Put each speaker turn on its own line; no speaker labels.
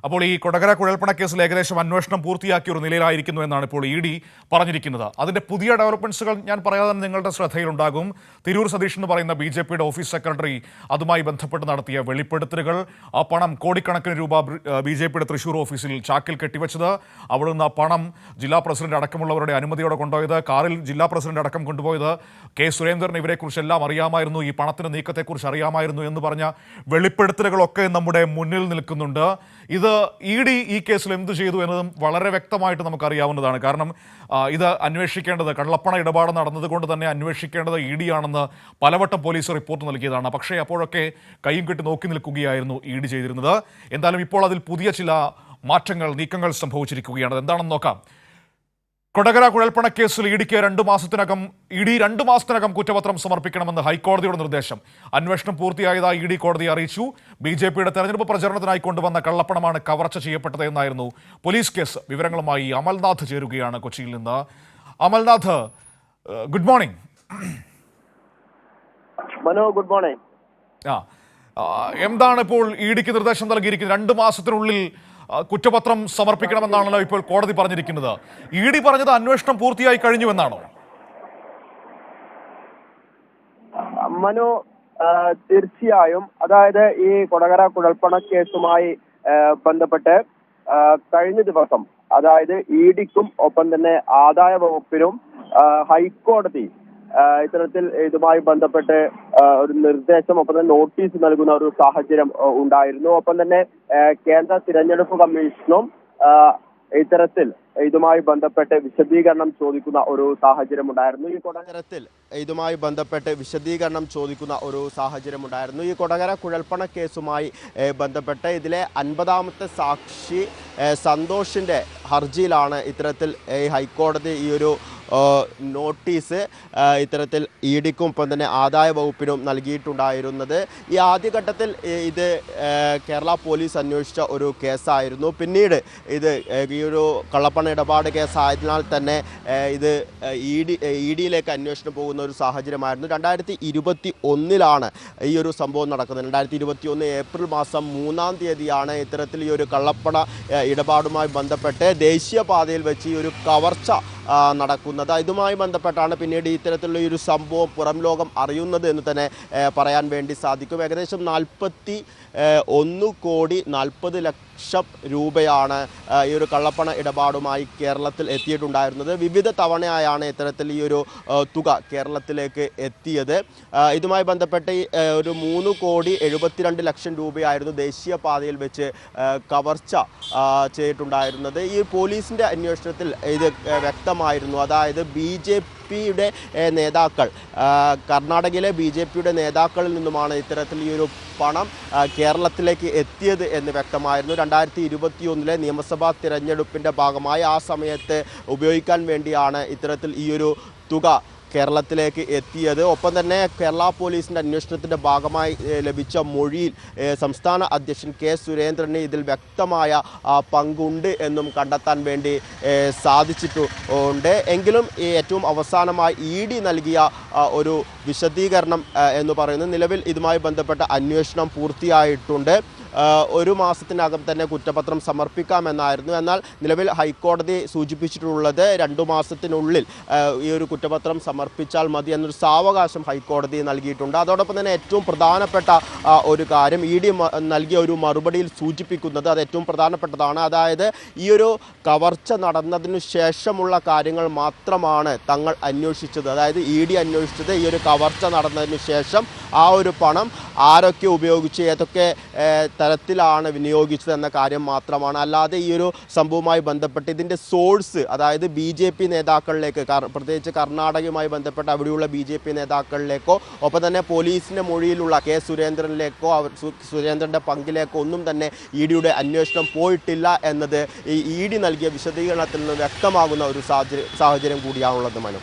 അപ്പോൾ ഈ കൊടകര കുഴൽപ്പണ കേസിൽ ഏകദേശം അന്വേഷണം പൂർത്തിയാക്കിയ ഒരു നിലയിലായിരിക്കുന്നു എന്നാണ് ഇപ്പോൾ ഇ.ഡി. പറഞ്ഞിരിക്കുന്നത്. അതിന്റെ പുതിയ ഡെവലപ്മെന്റ്സുകൾ ഞാൻ പറയാതെ നിങ്ങളുടെ ശ്രദ്ധയിലുണ്ടാകും. തിരൂർ സതീഷ് എന്ന് പറയുന്ന ബി.ജെ.പിയുടെ ഓഫീസ് സെക്രട്ടറി അതുമായി ബന്ധപ്പെട്ട് നടത്തിയ വെളിപ്പെടുത്തലുകൾ, ആ പണം കോടിക്കണക്കിന് രൂപ ബി.ജെ.പിയുടെ തൃശൂർ ഓഫീസിൽ ചാക്കിൽ കെട്ടിവെച്ചത്, അവിടെ നിന്ന് ആ പണം ജില്ലാ പ്രസിഡന്റ് അടക്കമുള്ളവരുടെ അനുമതിയോടെ കൊണ്ടുപോയത്, കാറിൽ ജില്ലാ പ്രസിഡന്റ് അടക്കം കൊണ്ടുപോയത്, കെ സുരേന്ദ്രൻ ഇവരെക്കുറിച്ചെല്ലാം അറിയാമായിരുന്നു, ഈ പണത്തിന്റെ നീക്കത്തെക്കുറിച്ച് അറിയാമായിരുന്നു എന്ന് പറഞ്ഞ വെളിപ്പെടുത്തലുകളൊക്കെ നമ്മുടെ മുന്നിൽ നിൽക്കുന്നുണ്ട്. ഇത് ഇ.ഡി. ഈ കേസിൽ എന്ത് ചെയ്തു എന്നതും വളരെ വ്യക്തമായിട്ട് നമുക്കറിയാവുന്നതാണ്. കാരണം ഇത് അന്വേഷിക്കേണ്ടത്, കള്ളപ്പണ ഇടപാട് നടന്നതുകൊണ്ട് തന്നെ അന്വേഷിക്കേണ്ടത് ഇ.ഡി. ആണെന്ന് പലവട്ടം പോലീസ് റിപ്പോർട്ട് നൽകിയതാണ്. പക്ഷേ അപ്പോഴൊക്കെ കൈയും കെട്ടി നോക്കി നിൽക്കുകയായിരുന്നു ഇ.ഡി. ചെയ്തിരുന്നത്. എന്തായാലും ഇപ്പോൾ അതിൽ പുതിയ ചില മാറ്റങ്ങൾ, നീക്കങ്ങൾ സംഭവിച്ചിരിക്കുകയാണ്. എന്താണെന്ന് നോക്കാം. കൊടകര കുഴൽപ്പണ കേസിൽ ഇ.ഡി. 2 മാസത്തിനകം കുറ്റപത്രം സമർപ്പിക്കണമെന്ന് ഹൈക്കോടതിയുടെ നിർദ്ദേശം. അന്വേഷണം പൂർത്തിയായതായി ഇ.ഡി. കോടതിയെ അറിയിച്ചു. ബി.ജെ.പിയുടെ തെരഞ്ഞെടുപ്പ് പ്രചരണത്തിനായി കൊണ്ടുവന്ന കള്ളപ്പണമാണ് കവർച്ച ചെയ്യപ്പെട്ടത് എന്നായിരുന്നു പോലീസ് കേസ്. വിവരങ്ങളുമായി അമൽനാഥ് ചേരുകയാണ് കൊച്ചിയിൽ നിന്ന്. Amalnath, good morning.
മനോ, ഗുഡ് മോർണിംഗ്.
എന്താണ് ഇപ്പോൾ ഇ.ഡിക്ക് നിർദ്ദേശം നൽകിയിരിക്കുന്നത്? 2 മാസത്തിനുള്ളിൽ കുറ്റപത്രം സമർപ്പിക്കണമെന്നാണല്ലോ ഇപ്പോൾ കോടതി പറഞ്ഞിരിക്കുന്നത്. ഇ.ഡി. പറഞ്ഞത് അന്വേഷണം പൂർത്തിയായി കഴിഞ്ഞു എന്നാണോ?
മനു, തീർച്ചയായും. അതായത് ഈ കൊടകര കുഴൽപ്പണ കേസുമായി ബന്ധപ്പെട്ട് കഴിഞ്ഞ ദിവസം, അതായത് ഇ.ഡിക്കും ഒപ്പം തന്നെ ആദായ വകുപ്പിനും ഹൈക്കോടതി ഇത്തരത്തിൽ ഇതുമായി ബന്ധപ്പെട്ട് ഒരു നിർദ്ദേശം, ഒപ്പം തന്നെ നോട്ടീസ് നൽകുന്ന ഒരു സാഹചര്യം ഉണ്ടായിരുന്നു. ഒപ്പം തന്നെ കേന്ദ്ര തിരഞ്ഞെടുപ്പ് കമ്മീഷനും ഇത്തരത്തിൽ ഇതുമായി ബന്ധപ്പെട്ട് വിശദീകരണം ചോദിക്കുന്ന ഒരു സാഹചര്യം ഉണ്ടായിരുന്നു. ഈ കൊടകര കുഴൽപ്പണ കേസുമായി ബന്ധപ്പെട്ട് ഇതിലെ 50ാമത്തെ സാക്ഷി സന്തോഷിന്റെ ഹർജിയിലാണ് ഇത്തരത്തിൽ ഹൈക്കോടതി ഈ ഒരു നോട്ടീസ് ഇത്തരത്തിൽ ഇ.ഡിക്കും ഒപ്പം തന്നെ ആദായ വകുപ്പിനും നൽകിയിട്ടുണ്ടായിരുന്നത്. ഈ ആദ്യഘട്ടത്തിൽ ഇത് കേരള പോലീസ് അന്വേഷിച്ച ഒരു കേസായിരുന്നു. പിന്നീട് ഇത് ഈ ഒരു കള്ളപ്പണ ഇടപാട് കേസായതിനാൽ തന്നെ ഇത് ഇ.ഡിയിലേക്ക് അന്വേഷണം പോകുന്ന ഒരു സാഹചര്യമായിരുന്നു. 2021 ഈ ഒരു സംഭവം നടക്കുന്നത്. 2021 ഏപ്രിൽ മാസം 3-ാം തീയതിയാണ് ഇത്തരത്തിൽ ഈ ഒരു കള്ളപ്പണ ഇടപാടുമായി ബന്ധപ്പെട്ട് ദേശീയപാതയിൽ വെച്ച് ഈ ഒരു കവർച്ച നടക്കുന്നത്. ഇതുമായി ബന്ധപ്പെട്ടാണ് പിന്നീട് ഇത്തരത്തിലുള്ള ഒരു സംഭവം പുറം ലോകം അറിയുന്നത് എന്ന് തന്നെ പറയാൻ വേണ്ടി സാധിക്കും. ഏകദേശം 41,40,00,000 രൂപയാണ് ഈ ഒരു കള്ളപ്പണ ഇടപാടുമായി കേരളത്തിൽ എത്തിയിട്ടുണ്ടായിരുന്നത്. വിവിധ തവണയായാണ് ഇത്തരത്തിൽ ഈ ഒരു തുക കേരളത്തിലേക്ക് എത്തിയത്. ഇതുമായി ബന്ധപ്പെട്ട് ഒരു 3,72,00,000 രൂപയായിരുന്നു ദേശീയപാതയിൽ വെച്ച് കവർച്ച ചെയ്തിട്ടുണ്ടായിരുന്നത്. ഈ പോലീസിൻ്റെ അന്വേഷണത്തിൽ ഇത് വ്യക്തമായിരുന്നു. അതായത് ബി.ജെ.പിയുടെ നേതാക്കൾ, കർണാടകയിലെ ബി.ജെ.പിയുടെ നേതാക്കളിൽ നിന്നുമാണ് ഇത്തരത്തിൽ ഈ ഒരു പണം കേരളത്തിലേക്ക് എത്തിയത് എന്ന് വ്യക്തമായിരുന്നു. 2021 നിയമസഭാ തിരഞ്ഞെടുപ്പിൻ്റെ ഭാഗമായി ആ സമയത്ത് ഉപയോഗിക്കാൻ വേണ്ടിയാണ് ഇത്തരത്തിൽ ഈ ഒരു തുക കേരളത്തിലേക്ക് എത്തിയത്. ഒപ്പം തന്നെ കേരള പോലീസിൻ്റെ അന്വേഷണത്തിൻ്റെ ഭാഗമായി ലഭിച്ച മൊഴിയിൽ സംസ്ഥാന അധ്യക്ഷൻ കെ സുരേന്ദ്രന് ഇതിൽ വ്യക്തമായ പങ്കുണ്ട് എന്നും കണ്ടെത്താൻ വേണ്ടി സാധിച്ചിട്ടുണ്ട്. എങ്കിലും ഏറ്റവും അവസാനമായി ഇ.ഡി. നൽകിയ ഒരു വിശദീകരണം എന്ന് പറയുന്നത്, നിലവിൽ ഇതുമായി ബന്ധപ്പെട്ട അന്വേഷണം പൂർത്തിയായിട്ടുണ്ട്, 1 മാസത്തിനകം തന്നെ കുറ്റപത്രം സമർപ്പിക്കാമെന്നായിരുന്നു. എന്നാൽ നിലവിൽ ഹൈക്കോടതി സൂചിപ്പിച്ചിട്ടുള്ളത് 2 മാസത്തിനുള്ളിൽ ഈ ഒരു കുറ്റപത്രം സമർപ്പിച്ചാൽ മതി എന്നൊരു സാവകാശം ഹൈക്കോടതി നൽകിയിട്ടുണ്ട്. അതോടൊപ്പം തന്നെ ഏറ്റവും പ്രധാനപ്പെട്ട ഒരു കാര്യം ഇ.ഡി. നൽകിയ ഒരു മറുപടിയിൽ സൂചിപ്പിക്കുന്നത്, അത് ഏറ്റവും പ്രധാനപ്പെട്ടതാണ്. അതായത് ഈ ഒരു കവർച്ച നടന്നതിനു ശേഷമുള്ള കാര്യങ്ങൾ മാത്രമാണ് തങ്ങൾ അന്വേഷിച്ചത്. അതായത് ഇ.ഡി. അന്വേഷിച്ചത് ഈ ഒരു കവർച്ച നടന്നതിന് ശേഷം ആ ഒരു പണം ആരൊക്കെ ഉപയോഗിച്ച് ഏതൊക്കെ തരത്തിലാണ് വിനിയോഗിച്ചത് എന്ന കാര്യം മാത്രമാണ്. അല്ലാതെ ഈ ഒരു സംഭവവുമായി ബന്ധപ്പെട്ട് ഇതിൻ്റെ സോഴ്സ്, അതായത് ബി.ജെ.പി. നേതാക്കളിലേക്ക്, പ്രത്യേകിച്ച് കർണാടകയുമായി ബന്ധപ്പെട്ട അവിടെയുള്ള ബി.ജെ.പി. നേതാക്കളിലേക്കോ ഒപ്പം തന്നെ പോലീസിൻ്റെ മൊഴിയിലുള്ള കെ സുരേന്ദ്രനിലേക്കോ സുരേന്ദ്രൻ്റെ പങ്കിലേക്കോ ഒന്നും തന്നെ ഇ.ഡിയുടെ അന്വേഷണം പോയിട്ടില്ല എന്നത് ഈ ഇ.ഡി. നൽകിയ വിശദീകരണത്തിൽ നിന്ന് വ്യക്തമാകുന്ന ഒരു സാഹചര്യം കൂടിയാണുള്ളത്. മനു.